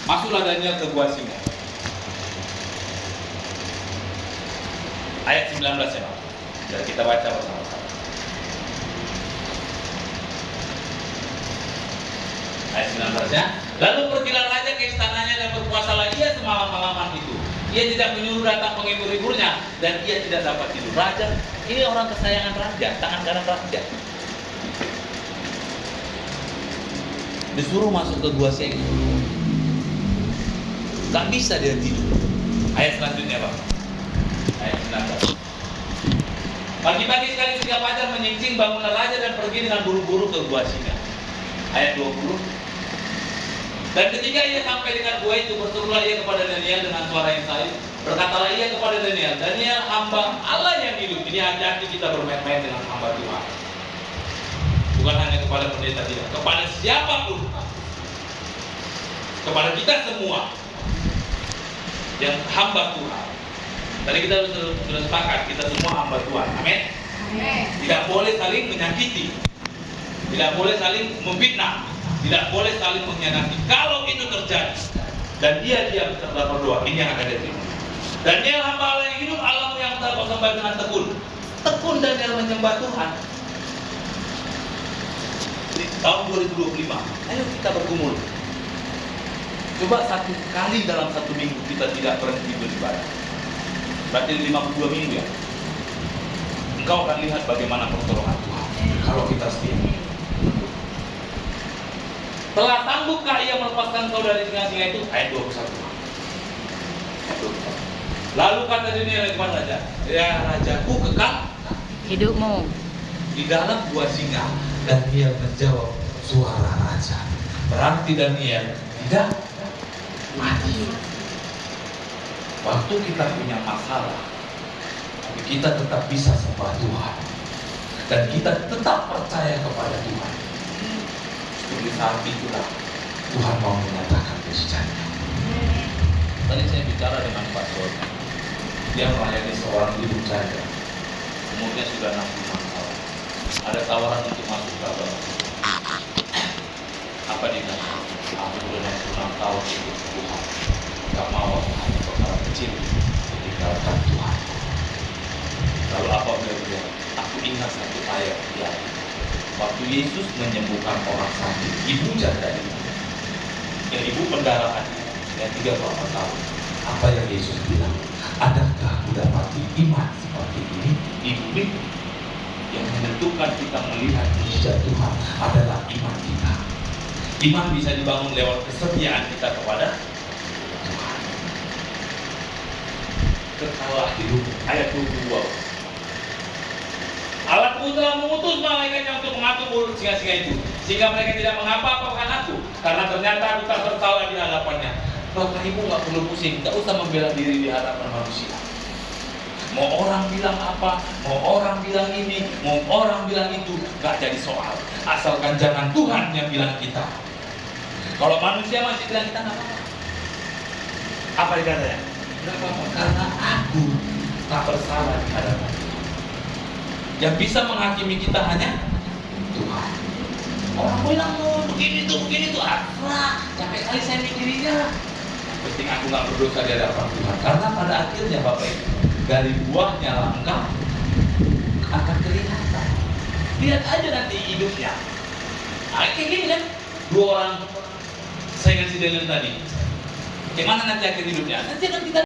Masuklah Daniel ke gua singa. Ayat 19 ya Pak. Dan kita baca bersama-sama. Ayat 19 ya. Lalu pergilah raja ke istananya dan berpuasalah ia semalam-malaman itu. Ia tidak menyuruh datang penghibur-hiburnya dan ia tidak dapat tidur. Raja, ini orang kesayangan raja, tangan kanan raja. Disuruh masuk ke gua singa. Tak bisa dia tidur. Ayat selanjutnya Pak. Ayat 19. Pagi-pagi sekali setiap fajar menyingsing, bangunlah raja dan pergi dengan buru-buru ke gua singa. Ayat 20. Dan ketika ia sampai dengan gua itu, berserulah ia kepada Daniel dengan suara yang sayu. Berkatalah ia kepada Daniel, Daniel hamba Allah yang hidup. Ini hati-hati kita bermain-main dengan hamba Tuhan. Bukan hanya kepada pendeta, tidak, kepada siapapun, kepada kita semua yang hamba Tuhan. Tadi kita sudah sepakat, kita semua hamba Tuhan. Amin. Tidak boleh saling menyakiti, tidak boleh saling memfitnah, tidak boleh saling mengkhianati. Kalau itu terjadi dan dia diam serta berdoa, ini yang akan diterima. Daniel hamba Allah yang hidup, Allah yang telah kau sembah dengan tekun. Tekun Daniel menyembah Tuhan. Di tahun 2025, ayo kita bergumul. Coba satu kali dalam satu minggu kita tidak berhenti beribadah. Berarti 52 minggu ya. Engkau akan lihat bagaimana pertolongan Tuhan kalau kita setia. Telah sanggupkah ia melepaskan kau dari singa-singa itu? Ayat 21. Lalu kata Daniel kepada raja, ya rajaku kekal hidupmu di dalam gua singa. Daniel menjawab suara raja. Berarti Daniel tidak mati. Waktu kita punya masalah, tapi kita tetap bisa sembah Tuhan dan kita tetap percaya kepada Tuhan. Di saat itulah Tuhan mau menyatakan mujizatnya. Tadi saya bicara dengan pastor, dia melayani seorang ibu saja, umurnya sudah 65 tahun. Ada tawaran untuk masuk ke agama. Apa dia bilang? Aku sudah 66 tahun ikut Tuhan, gak mau hanya perkara kecil meninggalkan Tuhan. Lalu apa beliau bilang? Aku ingat satu ayat ya, waktu Yesus menyembuhkan orang sakit, ibu janda itu, yang ibu pendarahan yang 34 tahun. Apa yang Yesus bilang? Adakah aku dapati iman seperti ini di bumi? Yang menentukan kita melihat mujizat Tuhan adalah iman kita. Iman bisa dibangun lewat kesetiaan kita kepada Tuhan. Kekalah hidup. Ayat 22. Allahku telah mengutus malaikatnya untuk mengatur mulut singa-singa itu, sehingga mereka tidak mengapa-apakan aku, karena ternyata aku tak tertawa di hadapannya. Bapak Ibu nggak perlu pusing, nggak usah membela diri di hadapan manusia. Mau orang bilang apa, mau orang bilang ini, mau orang bilang itu, nggak jadi soal. Asalkan jangan Tuhan yang bilang kita. Kalau manusia masih bilang kita nggak apa-apa. Apa dikatanya? Nggak apa-apa, karena aku tak bersalah di hadapan. Yang bisa menghakimi kita hanya Tuhan. Orang bilang begini tuh, capek kali saya mikirinya. Penting aku nggak berdosa di hadapan Tuhan. Karena pada akhirnya Bapak Ibu, dari buahnya langkah akan kelihatan. Lihat aja nanti hidupnya. Kayak gini kan, dua orang saya kasih Daniel tadi. Bagaimana nanti akhir hidupnya? Nanti akan kita